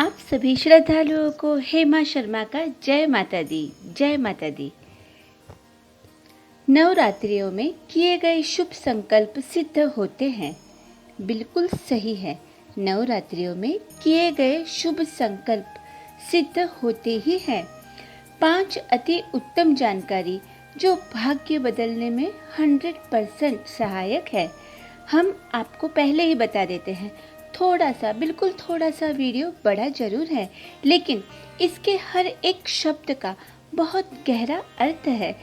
आप सभी श्रद्धालुओं को हेमा शर्मा का जय माता दी, जय माता दी। नवरात्रियों में किए गए शुभ संकल्प सिद्ध होते हैं। बिल्कुल सही है, नवरात्रियों में किए गए शुभ संकल्प सिद्ध होते ही हैं। 5 अति उत्तम जानकारी जो भाग्य बदलने में 100% सहायक है। हम आपको पहले ही बता देते हैं, बिल्कुल थोड़ा सा वीडियो बड़ा जरूर है, लेकिन इसके हर एक शब्द का बहुत गहरा अर्थ है।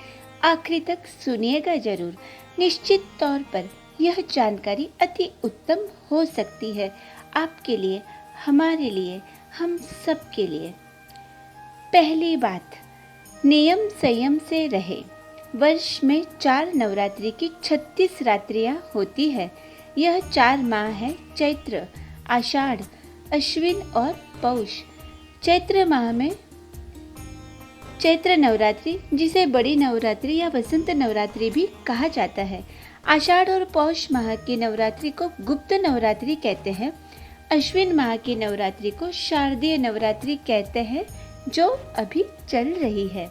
आखिरी तक सुनिएगा जरूर। निश्चित तौर पर यह जानकारी अति उत्तम हो सकती है आपके लिए, हमारे लिए, हम सब के लिए। पहली बात, नियम संयम से रहे। वर्ष में 4 नवरात्रि की 36 रात्रियां होती है। यह 4 माह है, चैत्र, आषाढ़, अश्विन और पौष। चैत्र माह में चैत्र नवरात्रि, जिसे बड़ी नवरात्रि या वसंत नवरात्रि भी कहा जाता है। आषाढ़ और पौष माह की नवरात्रि को गुप्त नवरात्रि कहते हैं। अश्विन माह की नवरात्रि को शारदीय नवरात्रि कहते हैं, जो अभी चल रही है।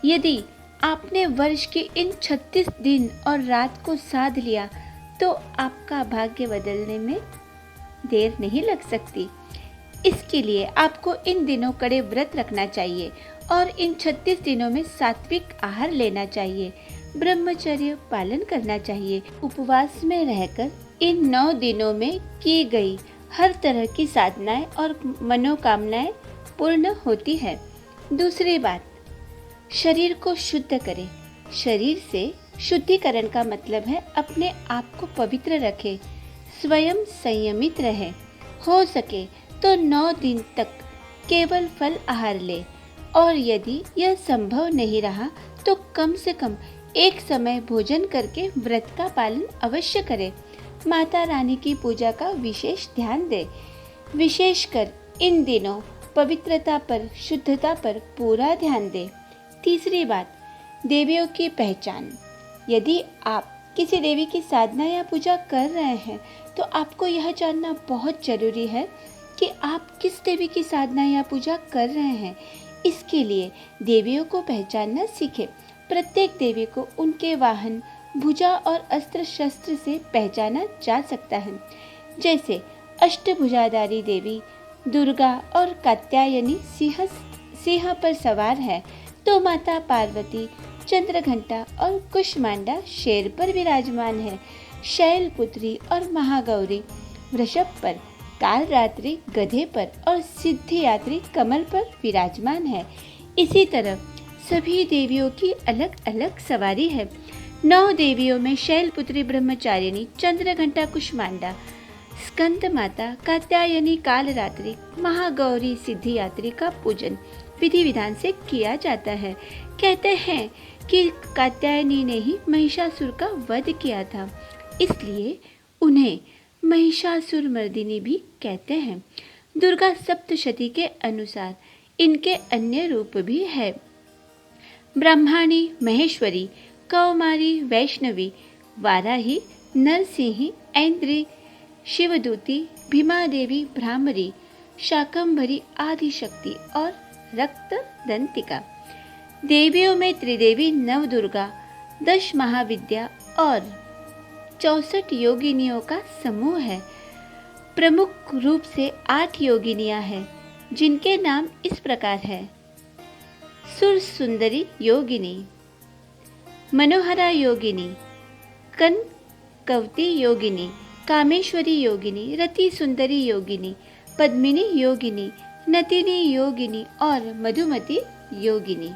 यदि आपने वर्ष के इन 36 दिन और रात को साध लिया तो आपका भाग्य बदलने में देर नहीं लग सकती। इसके लिए आपको इन दिनों कड़े व्रत रखना चाहिए और इन 36 दिनों में सात्विक आहार लेना चाहिए, ब्रह्मचर्य पालन करना चाहिए। उपवास में रहकर इन 9 दिनों में की गई हर तरह की साधनाएं और मनोकामनाएं पूर्ण होती है। दूसरी बात, शरीर को शुद्ध करें। शरीर से शुद्धिकरण का मतलब है अपने आप को पवित्र रखें, स्वयं संयमित रहे। हो सके तो 9 दिन तक केवल फल आहार ले, और यदि यह संभव नहीं रहा तो कम से कम एक समय भोजन करके व्रत का पालन अवश्य करें। माता रानी की पूजा का विशेष ध्यान दें। विशेषकर इन दिनों पवित्रता पर, शुद्धता पर पूरा ध्यान दें। तीसरी बात, देवियों की पहचान। यदि आप किसी देवी की साधना या पूजा कर रहे हैं तो आपको यह जानना बहुत जरूरी है कि आप किस देवी की साधना या पूजा कर रहे हैं। इसके लिए देवियों को पहचानना सीखें। प्रत्येक देवी को उनके वाहन, भुजा और अस्त्र शस्त्र से पहचाना जा सकता है। जैसे अष्टभुजाधारी देवी दुर्गा और कात्यायनी सिंह पर सवार है, तो माता पार्वती चंद्रघंटा और कुष्मांडा शेर पर विराजमान है। शैलपुत्री और महागौरी वृषभ पर, कालरात्रि गधे पर और सिद्धियात्री कमल पर विराजमान है। इसी तरह सभी देवियों की अलग अलग सवारी है। 9 देवियों में शैलपुत्री ब्रह्मचारिणी, चंद्रघंटा कुष्मांडा, स्कंद माता, कात्यायनी, कालरात्रि, महागौरी, सिद्धियात्री का पूजन विधि विधान से किया जाता है। कहते हैं कि कात्यायनी ने ही महिषासुर का वध किया था, इसलिए उन्हें महिषासुर मर्दिनी भी कहते हैं। दुर्गा सप्तशती के अनुसार इनके अन्य रूप भी है। ब्रह्माणी, महेश्वरी, कौमारी, वैष्णवी, वाराही, नरसिंही, ऐन्द्री, शिवदूती, भीमा देवी, भ्रामरी, शाकंभरी, आदिशक्ति और रक्त दंतिका। देवियों में त्रिदेवी, नवदुर्गा, 10 महाविद्या और 64 योगिनियों का समूह है। प्रमुख रूप से 8 योगिनियां हैं, जिनके नाम इस प्रकार है: सुर सुंदरी योगिनी, मनोहरा योगिनी, कनकवती योगिनी, कामेश्वरी योगिनी, रति सुंदरी योगिनी, पद्मिनी योगिनी, नतिनी योगिनी और मधुमती योगिनी।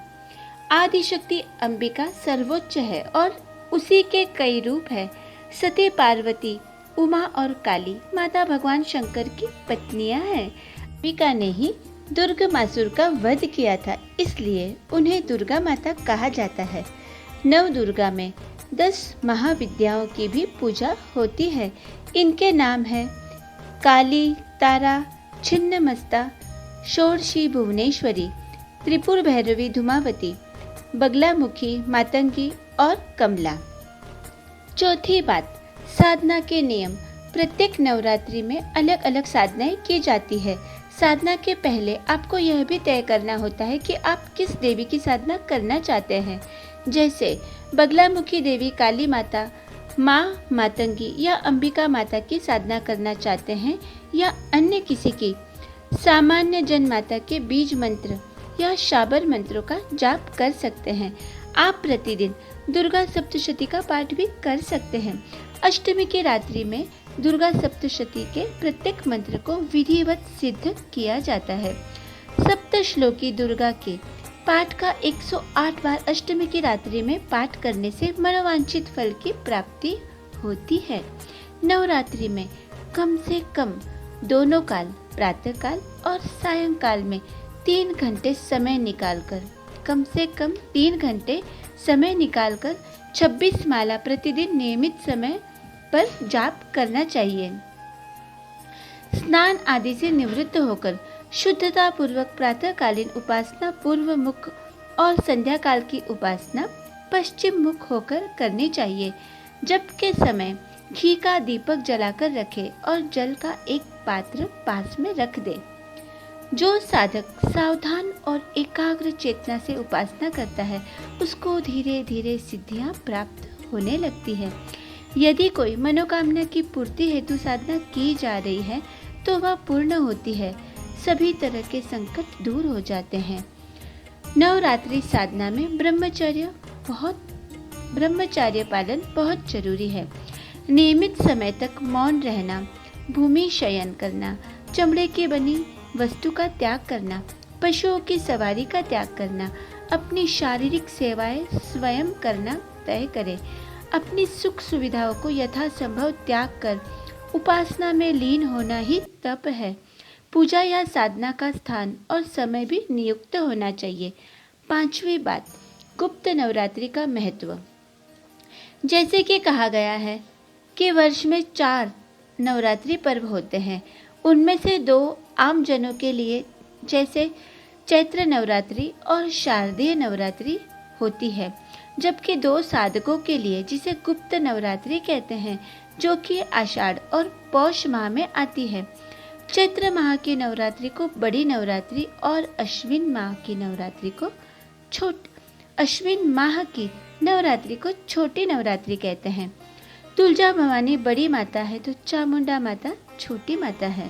आदिशक्ति अंबिका सर्वोच्च है और उसी के कई रूप है। सती, पार्वती, उमा और काली माता भगवान शंकर की पत्नियां हैं। अंबिका ने ही दुर्गामासुर का वध किया था, इसलिए उन्हें दुर्गा माता कहा जाता है। नवदुर्गा में 10 महाविद्याओं की भी पूजा होती है। इनके नाम है काली, तारा, छिन्नमस्ता, षोडशी भुवनेश्वरी, त्रिपुर भैरवी, धूमावती, बगलामुखी, मातंगी और कमला। चौथी बात, साधना के नियम। प्रत्येक नवरात्रि में अलग अलग साधनाएं की जाती है। साधना के पहले आपको यह भी तय करना होता है कि आप किस देवी की साधना करना चाहते हैं। जैसे बगलामुखी देवी काली माता, माँ मातंगी या अंबिका माता की साधना करना चाहते हैं, या अन्य किसी की सामान्य जन माता के बीज मंत्र या शाबर मंत्रों का जाप कर सकते हैं। आप प्रतिदिन दुर्गा सप्तशती का पाठ भी कर सकते हैं। अष्टमी की रात्रि में दुर्गा सप्तशती के प्रत्येक मंत्र को विधिवत सिद्ध किया जाता है। सप्तश्लोकी दुर्गा के पाठ का 108 बार अष्टमी की रात्रि में पाठ करने से मनोवांछित फल की प्राप्ति होती है। नवरात्रि में कम से कम दोनों काल, प्रातः काल और सायंकाल में 3 घंटे समय निकालकर, कम से कम 3 घंटे समय निकालकर 26 माला प्रतिदिन नियमित समय पर जाप करना चाहिए। स्नान आदि से निवृत्त होकर शुद्धता पूर्वक प्रातःकालीन उपासना पूर्व मुख और संध्या काल की उपासना पश्चिम मुख होकर करनी चाहिए। जप के समय घी का दीपक जलाकर रखें और जल का एक पात्र पास में रख दे। जो साधक सावधान और एकाग्र चेतना से उपासना करता है, उसको धीरे धीरे सिद्धियां प्राप्त होने लगती है। यदि कोई मनोकामना की पूर्ति हेतु साधना की जा रही है तो वह पूर्ण होती है। सभी तरह के संकट दूर हो जाते हैं। नवरात्रि साधना में ब्रह्मचर्य पालन बहुत जरूरी है। नियमित समय तक मौन रहना, भूमि शयन करना, चमड़े की बनी वस्तु का त्याग करना, पशुओं की सवारी का त्याग करना, अपनी शारीरिक सेवाएं स्वयं करना तय करें। अपनी सुख सुविधाओं को यथासंभव त्याग कर उपासना में लीन होना ही तप है। पूजा या साधना का स्थान और समय भी नियुक्त होना चाहिए। 5वीं बात, गुप्त नवरात्रि का महत्व। जैसे कि कहा गया है कि वर्ष में 4 नवरात्रि पर्व होते हैं। उनमें से 2 आम जनों के लिए जैसे चैत्र नवरात्रि और शारदीय नवरात्रि होती है, जबकि 2 साधकों के लिए जिसे गुप्त नवरात्रि कहते हैं, जो कि आषाढ़ और पौष माह में आती है। चैत्र माह की नवरात्रि को बड़ी नवरात्रि और अश्विन माह की नवरात्रि को छोटी नवरात्रि कहते हैं। तुलजा भवानी बड़ी माता है तो चामुंडा माता छोटी माता है।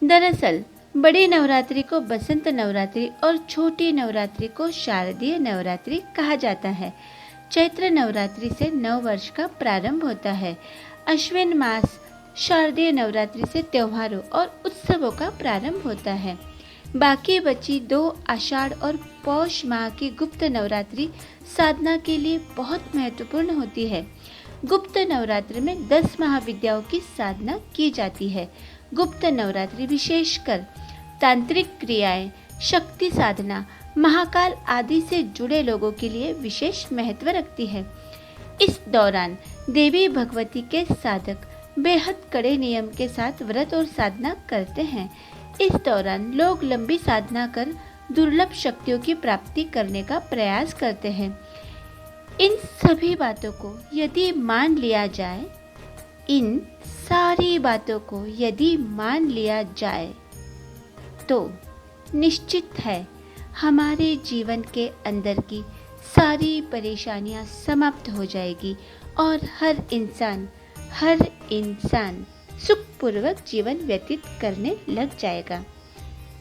दरअसल बड़ी नवरात्रि को बसंत नवरात्रि और छोटी नवरात्रि को शारदीय नवरात्रि कहा जाता है। चैत्र नवरात्रि से नव वर्ष का प्रारंभ होता है। अश्विन मास शारदीय नवरात्रि से त्योहारों और उत्सवों का प्रारंभ होता है। बाकी बची 2 आषाढ़ और पौष माह की गुप्त नवरात्रि साधना के लिए बहुत महत्वपूर्ण होती है। गुप्त नवरात्रि में 10 महाविद्याओं की साधना की जाती है। गुप्त नवरात्रि विशेषकर तांत्रिक क्रियाएं, शक्ति साधना, महाकाल आदि से जुड़े लोगों के लिए विशेष महत्व रखती है। इस दौरान देवी भगवती के साधक बेहद कड़े नियम के साथ व्रत और साधना करते हैं। इस दौरान लोग लंबी साधना कर दुर्लभ शक्तियों की प्राप्ति करने का प्रयास करते हैं। इन सभी बातों को यदि मान लिया जाए, इन सारी बातों को यदि मान लिया जाए तो निश्चित है हमारे जीवन के अंदर की सारी परेशानियां समाप्त हो जाएगी और हर इंसान सुखपूर्वक जीवन व्यतीत करने लग जाएगा।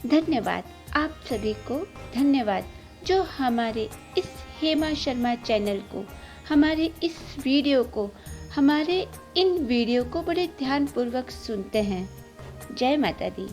धन्यवाद, आप सभी को धन्यवाद जो हमारे इस हेमा शर्मा चैनल को, हमारे इस वीडियो को, हमारे इन वीडियो को बड़े ध्यानपूर्वक सुनते हैं। जय माता दी।